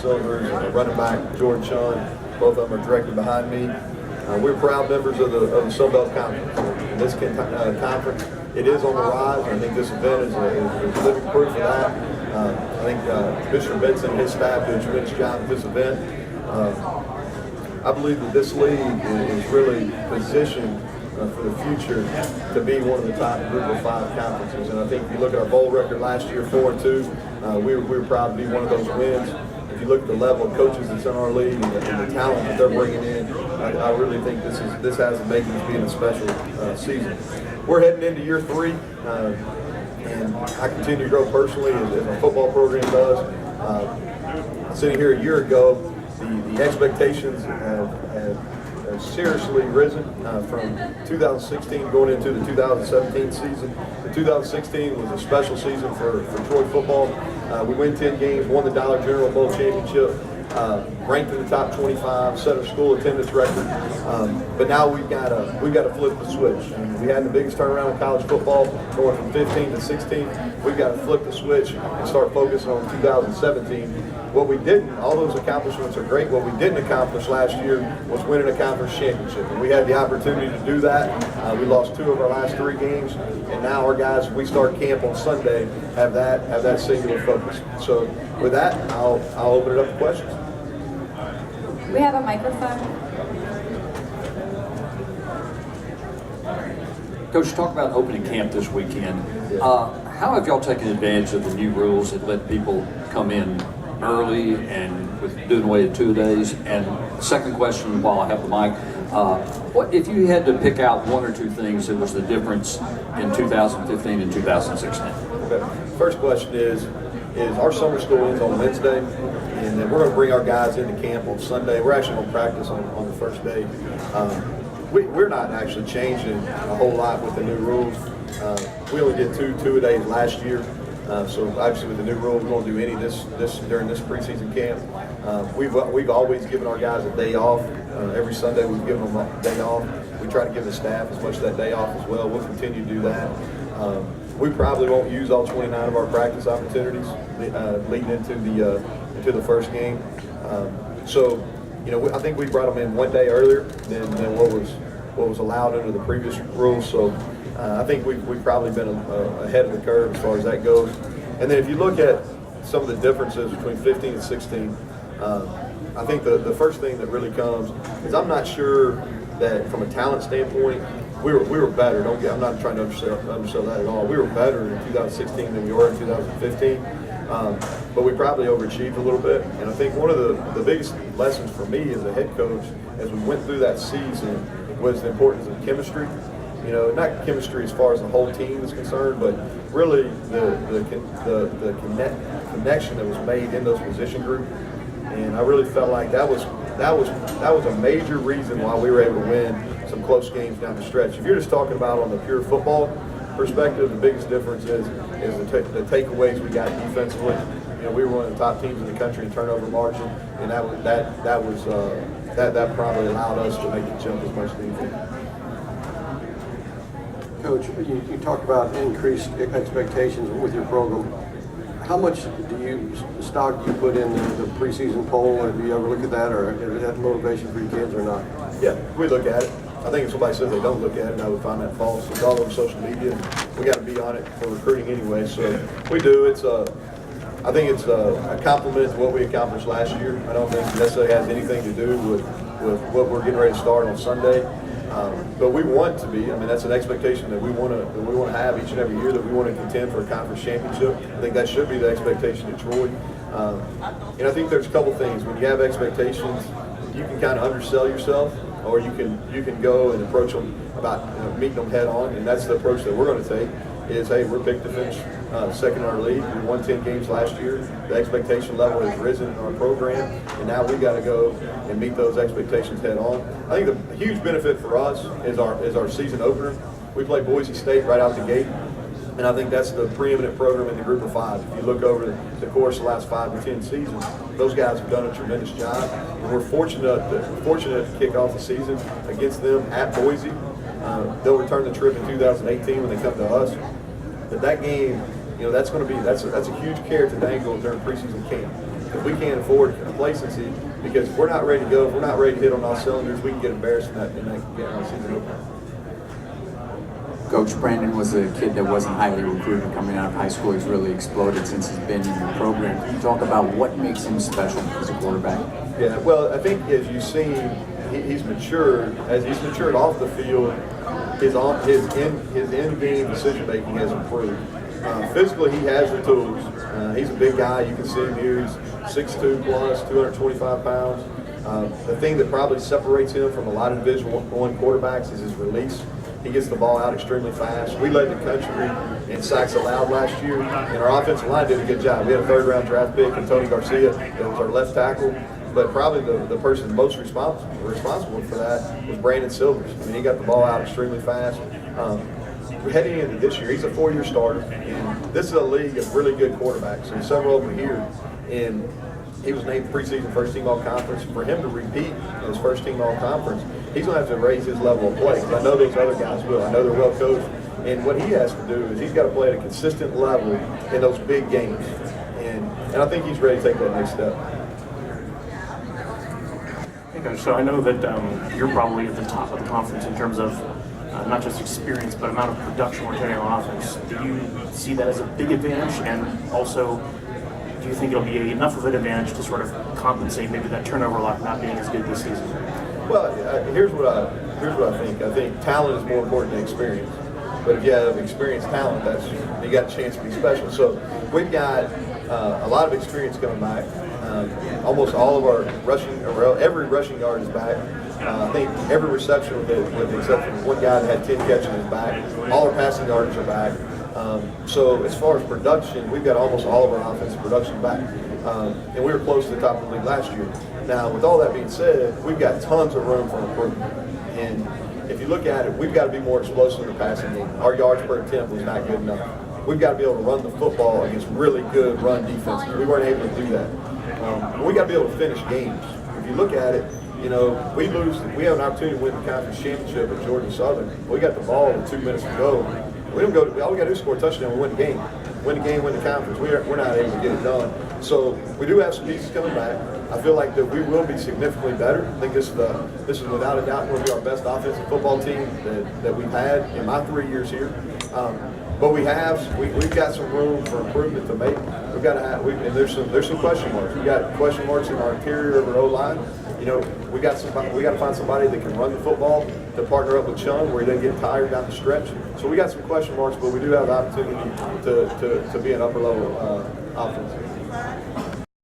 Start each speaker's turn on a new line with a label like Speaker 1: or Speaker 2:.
Speaker 1: Silvers, and running back George Sean. Both of them are directly behind me. We're proud members of the Sun Belt Conference. In this conference, it is on the rise. I think this event is living proof of that. I think Commissioner Benson and his staff do a tremendous job with this event. I believe that this league is really positioned for the future to be one of the top Group of 5 conferences. And I think if you look at our bowl record last year, 4-2, we were proud to be one of those wins. If you look at the level of coaches that's in our league and the talent that they're bringing in, I really think this has the makings of being a special season. We're heading into year 3, and I continue to grow personally as our football program does. Sitting here a year ago, the expectations have seriously risen from 2016 going into the 2017 season. The 2016 was a special season for Troy football. We won 10 games, won the Dollar General Bowl championship, ranked in the top 25, set our school attendance record. But now we've got to flip the switch. And we had the biggest turnaround in college football, going from 15 to 16. We've got to flip the switch and start focusing on 2017. What we didn't, all those accomplishments are great. What we didn't accomplish last year was winning a conference championship. And we had the opportunity to do that. We lost 2 of our last 3 games, and now our guys, we start camp on Sunday, have that singular focus. So with that, I'll open it up to questions.
Speaker 2: We have a microphone.
Speaker 3: Coach, talk about opening camp this weekend. How have y'all taken advantage of the new rules that let people come in early and with doing away with 2 days? And second question, while I have the mic, what if you had to pick out 1 or 2 things that was the difference in 2015 and 2016?
Speaker 1: Okay. First question is our summer school ends on Wednesday, and then we're going to bring our guys into camp on Sunday. We're actually going to practice on the first day. We're not actually changing a whole lot with the new rules. We only did two a days last year. So obviously with the new rule, we won't do any this during this preseason camp. We've always given our guys a day off. Every Sunday we've given them a day off. We try to give the staff as much of that day off as well. We'll continue to do that. We probably won't use all 29 of our practice opportunities leading into the first game. So I think we brought them in 1 day earlier than what was allowed under the previous rules. So I think we've probably been ahead of the curve as far as that goes. And then if you look at some of the differences between 15 and 16, I think the first thing that really comes is I'm not sure that from a talent standpoint, we were better. I'm not trying to undersell that at all. We were better in 2016 than we were in 2015. But we probably overachieved a little bit. And I think one of the biggest lessons for me as a head coach as we went through that season was the importance of chemistry. Not chemistry as far as the whole team is concerned, but really the connection that was made in those position groups. And I really felt like that was a major reason why we were able to win some close games down the stretch. If you're just talking about on the pure football perspective, the biggest difference is the takeaways we got defensively. We were one of the top teams in the country in turnover margin, and that probably allowed us to make the jump as much as anything.
Speaker 4: Coach, you talked about increased expectations with your program. How much stock do you put in the preseason poll? Have you ever looked at that, or is that motivation for your kids or not?
Speaker 1: Yeah, we look at it. I think if somebody says they don't look at it, I would find that false. It's all over social media. We got to be on it for recruiting anyway, so we do. I think it's a compliment to what we accomplished last year. I don't think it necessarily has anything to do with what we're getting ready to start on Sunday. But we want to be. I mean, that's an expectation that we want to have each and every year, that we want to contend for a conference championship. I think that should be the expectation at Troy. And I think there's a couple things. When you have expectations, you can kind of undersell yourself, or you can go and approach them about meeting them head on. And that's the approach that we're going to take. Is, hey, we're picked to finish second in our league. We won 10 games last year. The expectation level has risen in our program, and now we got to go and meet those expectations head on. I think the huge benefit for us is our season opener. We play Boise State right out the gate, and I think that's the preeminent program in the Group of 5. If you look over the course of the last 5 to 10 seasons, those guys have done a tremendous job, and we're fortunate to kick off the season against them at Boise. They'll return the trip in 2018 when they come to us. But that game, that's a huge carrot to dangle during preseason camp. If we can't afford complacency, because if we're not ready to go, if we're not ready to hit on all cylinders, we can get embarrassed in that season opener.
Speaker 5: Coach Brandon was a kid that wasn't highly recruited coming out of high school. He's really exploded since he's been in your program. Can you talk about what makes him special as a quarterback?
Speaker 1: Yeah, well, I think as you've seen, he's matured. As he's matured off the field, his in-game decision making has improved. Physically, he has the tools. He's a big guy. You can see him here. He's 6'2 plus, 225 pounds. The thing that probably separates him from a lot of Division I quarterbacks is his release. He gets the ball out extremely fast. We led the country in sacks allowed last year, and our offensive line did a good job. We had a third-round draft pick in Tony Garcia that was our left tackle, but probably the person most responsible for that was Brandon Silvers. I mean, he got the ball out extremely fast. Heading into this year, he's a 4-year starter, and this is a league of really good quarterbacks, and several of them are here. And he was named preseason first-team all-conference. For him to repeat in his first-team all-conference, he's going to have to raise his level of play. I know those other guys will. I know they're well coached. And what he has to do is he's got to play at a consistent level in those big games. And I think he's ready to take that next step.
Speaker 6: Hey Coach, so I know that you're probably at the top of the conference in terms of not just experience, but amount of production we're getting on offense. Do you see that as a big advantage? And also, do you think it'll be enough of an advantage to sort of compensate maybe that turnover luck not being as good this season?
Speaker 1: Well, here's what I think. I think talent is more important than experience. But if you have experienced talent, you got a chance to be special. So we've got a lot of experience coming back. Almost all of our every rushing yard is back. I think every reception, with the exception of one guy that had 10 catches, is back. All our passing yards are back. So as far as production, we've got almost all of our offensive production back. And we were close to the top of the league last year. Now, with all that being said, we've got tons of room for improvement. And if you look at it, we've got to be more explosive in the passing game. Our yards per attempt was not good enough. We've got to be able to run the football against really good run defense. We weren't able to do that. We got to be able to finish games. If you look at it, you know, we have an opportunity to win the conference championship at Georgia Southern. We got the ball with 2 minutes to go. All we got to do is score a touchdown and win the game. Win the game, win the conference. We're not able to get it done. So we do have some pieces coming back. I feel like that we will be significantly better. I think this is without a doubt going to be our best offensive football team that we've had in my 3 years here. But we've got some room for improvement to make. And there's some question marks. We got question marks in our interior of our O-line. You know, we got to find somebody that can run the football to partner up with Chung where he doesn't get tired down the stretch. So we got some question marks, but we do have the opportunity to be an upper level offense.